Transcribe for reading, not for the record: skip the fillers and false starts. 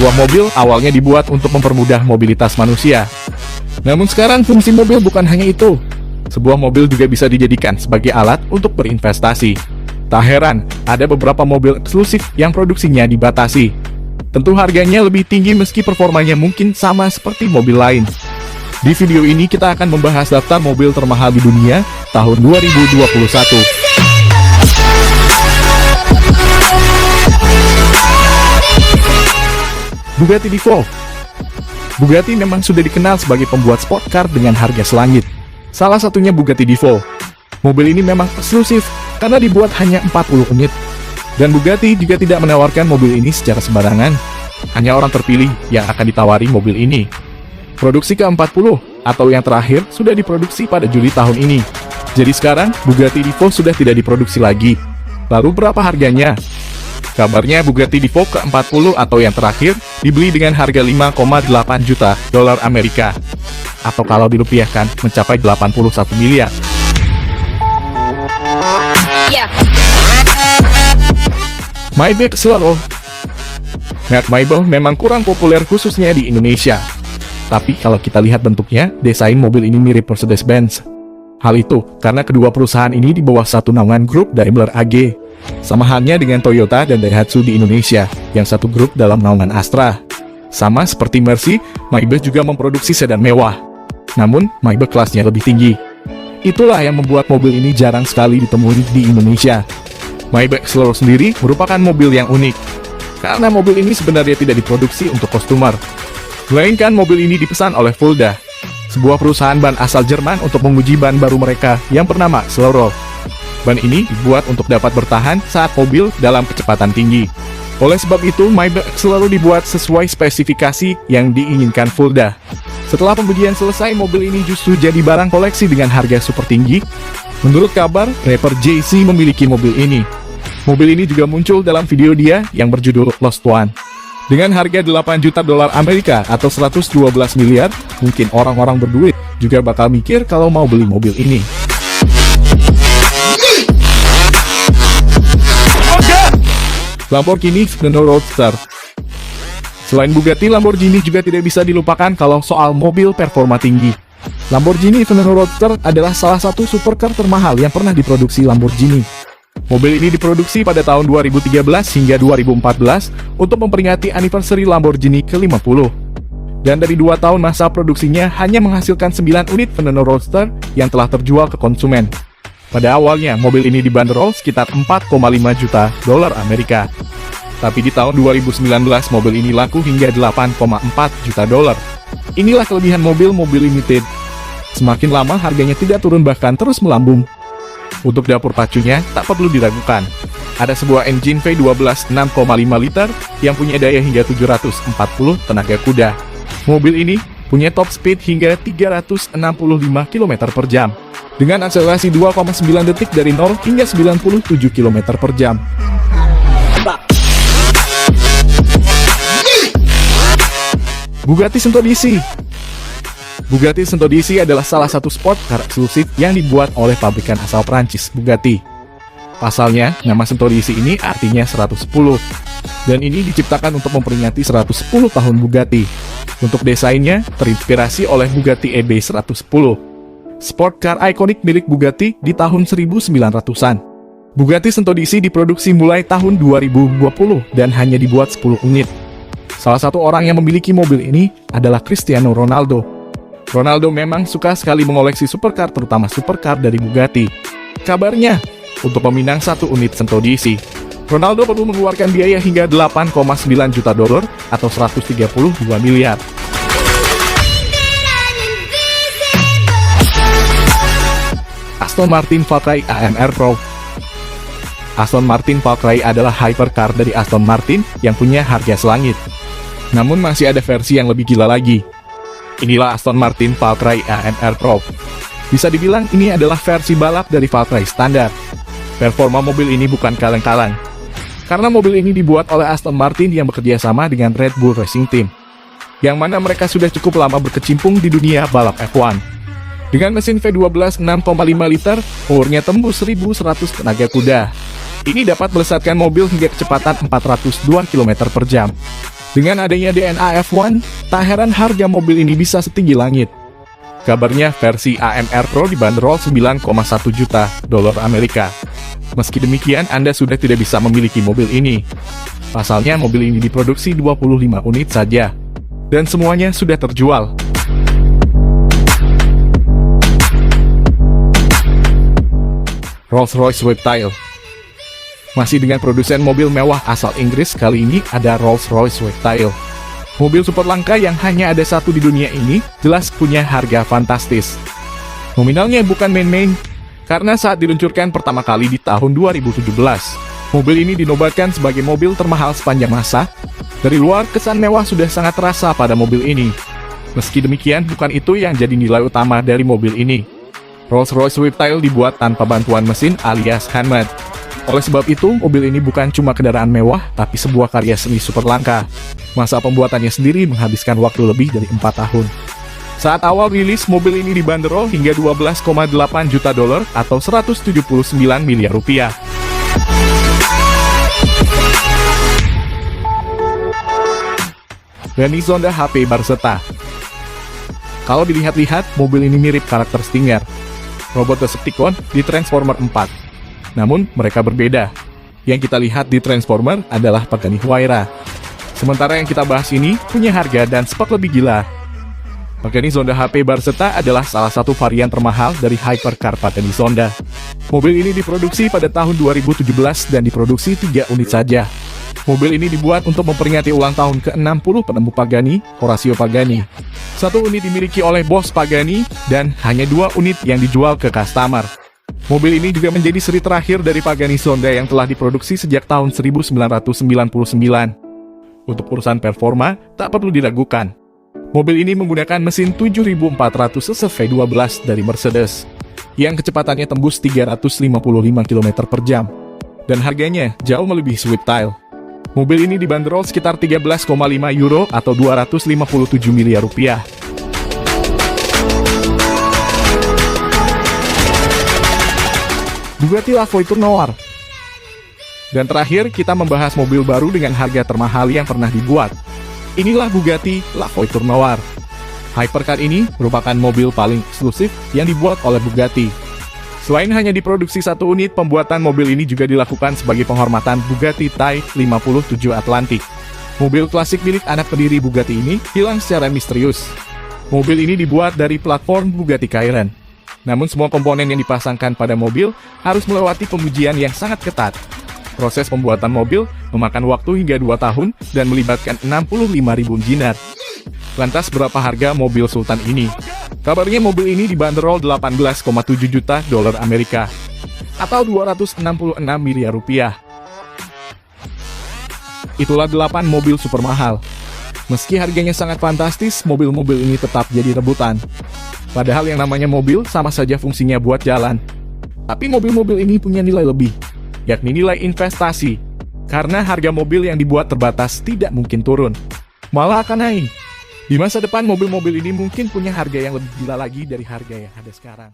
Sebuah mobil awalnya dibuat untuk mempermudah mobilitas manusia. Namun sekarang fungsi mobil bukan hanya itu. Sebuah mobil juga bisa dijadikan sebagai alat untuk berinvestasi. Tak heran, ada beberapa mobil eksklusif yang produksinya dibatasi. Tentu harganya lebih tinggi meski performanya mungkin sama seperti mobil lain. Di video ini kita akan membahas daftar mobil termahal di dunia tahun 2021. Bugatti Divo. Bugatti memang sudah dikenal sebagai pembuat sport car dengan harga selangit. Salah satunya Bugatti Divo. Mobil ini memang eksklusif karena dibuat hanya 40 unit. Dan Bugatti juga tidak menawarkan mobil ini secara sembarangan. Hanya orang terpilih yang akan ditawari mobil ini. Produksi ke-40 atau yang terakhir sudah diproduksi pada Juli tahun ini. Jadi sekarang Bugatti Divo sudah tidak diproduksi lagi. Lalu berapa harganya? Kabarnya Bugatti Divo ke-40 atau yang terakhir dibeli dengan harga 5,8 juta dolar Amerika. Atau kalau dirupiahkan mencapai 81 miliar. Maybach Slero. Merek Maybach memang kurang populer khususnya di Indonesia. Tapi kalau kita lihat bentuknya, desain mobil ini mirip Mercedes-Benz. Hal itu karena kedua perusahaan ini di bawah satu naungan grup Daimler AG. Sama halnya dengan Toyota dan Daihatsu di Indonesia, yang satu grup dalam naungan Astra. Sama seperti Mercy, Maybach juga memproduksi sedan mewah. Namun, Maybach kelasnya lebih tinggi. Itulah yang membuat mobil ini jarang sekali ditemui di Indonesia. Maybach Slero sendiri merupakan mobil yang unik. Karena mobil ini sebenarnya tidak diproduksi untuk customer. Melainkan mobil ini dipesan oleh Fulda, sebuah perusahaan ban asal Jerman untuk menguji ban baru mereka yang bernama Slero. Ban ini dibuat untuk dapat bertahan saat mobil dalam kecepatan tinggi. Oleh sebab itu, Maybach Slero dibuat sesuai spesifikasi yang diinginkan Fulda. Setelah pembujian selesai, mobil ini justru jadi barang koleksi dengan harga super tinggi. Menurut kabar, rapper Jay-Z memiliki mobil ini. Mobil ini juga muncul dalam video dia yang berjudul Lost One. Dengan harga 8 juta dolar Amerika atau 112 miliar, mungkin orang-orang berduit juga bakal mikir kalau mau beli mobil ini. Lamborghini Veneno Roadster. Selain Bugatti, Lamborghini juga tidak bisa dilupakan kalau soal mobil performa tinggi. Lamborghini Veneno Roadster adalah salah satu supercar termahal yang pernah diproduksi Lamborghini. Mobil ini diproduksi pada tahun 2013 hingga 2014 untuk memperingati anniversary Lamborghini ke-50. Dan dari 2 tahun masa produksinya hanya menghasilkan 9 unit Veneno Roadster yang telah terjual ke konsumen. Pada awalnya, mobil ini dibanderol sekitar 4,5 juta dolar Amerika. Tapi di tahun 2019, mobil ini laku hingga 8,4 juta dolar. Inilah kelebihan mobil-mobil limited. Semakin lama harganya tidak turun bahkan terus melambung. Untuk dapur pacunya, tak perlu diragukan. Ada sebuah engine V12 6,5 liter yang punya daya hingga 740 tenaga kuda. Mobil ini punya top speed hingga 365 km per jam. Dengan akselerasi 2,9 detik dari 0 hingga 97 km per jam. Bugatti Siento DC. Bugatti Siento DC adalah salah satu sport car eksklusif yang dibuat oleh pabrikan asal Prancis, Bugatti. Pasalnya, nama Siento DC ini artinya 110. Dan ini diciptakan untuk memperingati 110 tahun Bugatti. Untuk desainnya, terinspirasi oleh Bugatti EB 110. Sport car ikonik milik Bugatti di tahun 1900-an. Bugatti Siento DC diproduksi mulai tahun 2020 dan hanya dibuat 10 unit. Salah satu orang yang memiliki mobil ini adalah Cristiano Ronaldo. Ronaldo memang suka sekali mengoleksi supercar, terutama supercar dari Bugatti. Kabarnya, untuk meminang 1 unit Siento DC, Ronaldo perlu mengeluarkan biaya hingga 8,9 juta dolar atau 132 miliar. Aston Martin Valkyrie AMR Pro. Aston Martin Valkyrie adalah hypercar dari Aston Martin yang punya harga selangit. Namun masih ada versi yang lebih gila lagi. Inilah Aston Martin Valkyrie AMR Pro. Bisa dibilang ini adalah versi balap dari Valkyrie standar. Performa mobil ini bukan kaleng-kaleng. Karena mobil ini dibuat oleh Aston Martin yang bekerja sama dengan Red Bull Racing Team. Yang mana mereka sudah cukup lama berkecimpung di dunia balap F1. Dengan mesin V12 6,5 liter, powernya tembus 1100 tenaga kuda. Ini dapat melesatkan mobil hingga kecepatan 402 km per jam. Dengan adanya DNA F1, tak heran harga mobil ini bisa setinggi langit. Kabarnya versi AMR Pro dibanderol 9,1 juta dolar Amerika. Meski demikian, Anda sudah tidak bisa memiliki mobil ini. Pasalnya mobil ini diproduksi 25 unit saja. Dan semuanya sudah terjual. Rolls-Royce Reptile. Masih dengan produsen mobil mewah asal Inggris, kali ini ada Rolls-Royce Reptile. Mobil super langka yang hanya ada satu di dunia ini, jelas punya harga fantastis. Nominalnya bukan main-main, karena saat diluncurkan pertama kali di tahun 2017, mobil ini dinobatkan sebagai mobil termahal sepanjang masa. Dari luar, kesan mewah sudah sangat terasa pada mobil ini. Meski demikian, bukan itu yang jadi nilai utama dari mobil ini. Rolls-Royce Reptile dibuat tanpa bantuan mesin alias handmade. Oleh sebab itu, mobil ini bukan cuma kendaraan mewah, tapi sebuah karya seni super langka. Masa pembuatannya sendiri menghabiskan waktu lebih dari 4 tahun. Saat awal rilis, mobil ini dibanderol hingga 12,8 juta dolar atau 179 miliar rupiah. Benny Zonda HP Barcetta. Kalau dilihat-lihat, mobil ini mirip karakter Stinger, robot Decepticon di Transformer 4. Namun, mereka berbeda. Yang kita lihat di Transformer adalah Pagani Huayra. Sementara yang kita bahas ini punya harga dan spek lebih gila. Pagani Zonda HP Barcetta adalah salah satu varian termahal dari hypercar Pagani Zonda. Mobil ini diproduksi pada tahun 2017 dan diproduksi 3 unit saja. Mobil ini dibuat untuk memperingati ulang tahun ke-60 penemu Pagani, Horacio Pagani. 1 unit dimiliki oleh bos Pagani dan hanya 2 unit yang dijual ke customer. Mobil ini juga menjadi seri terakhir dari Pagani Zonda yang telah diproduksi sejak tahun 1999. Untuk urusan performa, tak perlu diragukan. Mobil ini menggunakan mesin 7400 SV12 dari Mercedes, yang kecepatannya tembus 355 km per jam. Dan harganya jauh melebihi Reptile. Mobil ini dibanderol sekitar 13,5 euro atau 257 miliar rupiah. Bugatti La Voiture Noir. Dan terakhir, kita membahas mobil baru dengan harga termahal yang pernah dibuat. Inilah Bugatti La Voiture Noir. Hypercar ini merupakan mobil paling eksklusif yang dibuat oleh Bugatti. Selain hanya diproduksi 1 unit, pembuatan mobil ini juga dilakukan sebagai penghormatan Bugatti Type 57 Atlantic. Mobil klasik milik anak pendiri Bugatti ini hilang secara misterius. Mobil ini dibuat dari platform Bugatti Chiron. Namun semua komponen yang dipasangkan pada mobil harus melewati pengujian yang sangat ketat. Proses pembuatan mobil memakan waktu hingga 2 tahun dan melibatkan 65.000 engineer. Lantas berapa harga mobil Sultan ini? Kabarnya mobil ini dibanderol 18,7 juta dolar Amerika atau 266 miliar rupiah. Itulah 8 mobil super mahal. Meski harganya sangat fantastis, mobil-mobil ini tetap jadi rebutan. Padahal yang namanya mobil sama saja fungsinya buat jalan. Tapi mobil-mobil ini punya nilai lebih, yakni nilai investasi. Karena harga mobil yang dibuat terbatas tidak mungkin turun, malah akan naik. Di masa depan mobil-mobil ini mungkin punya harga yang lebih gila lagi dari harga yang ada sekarang.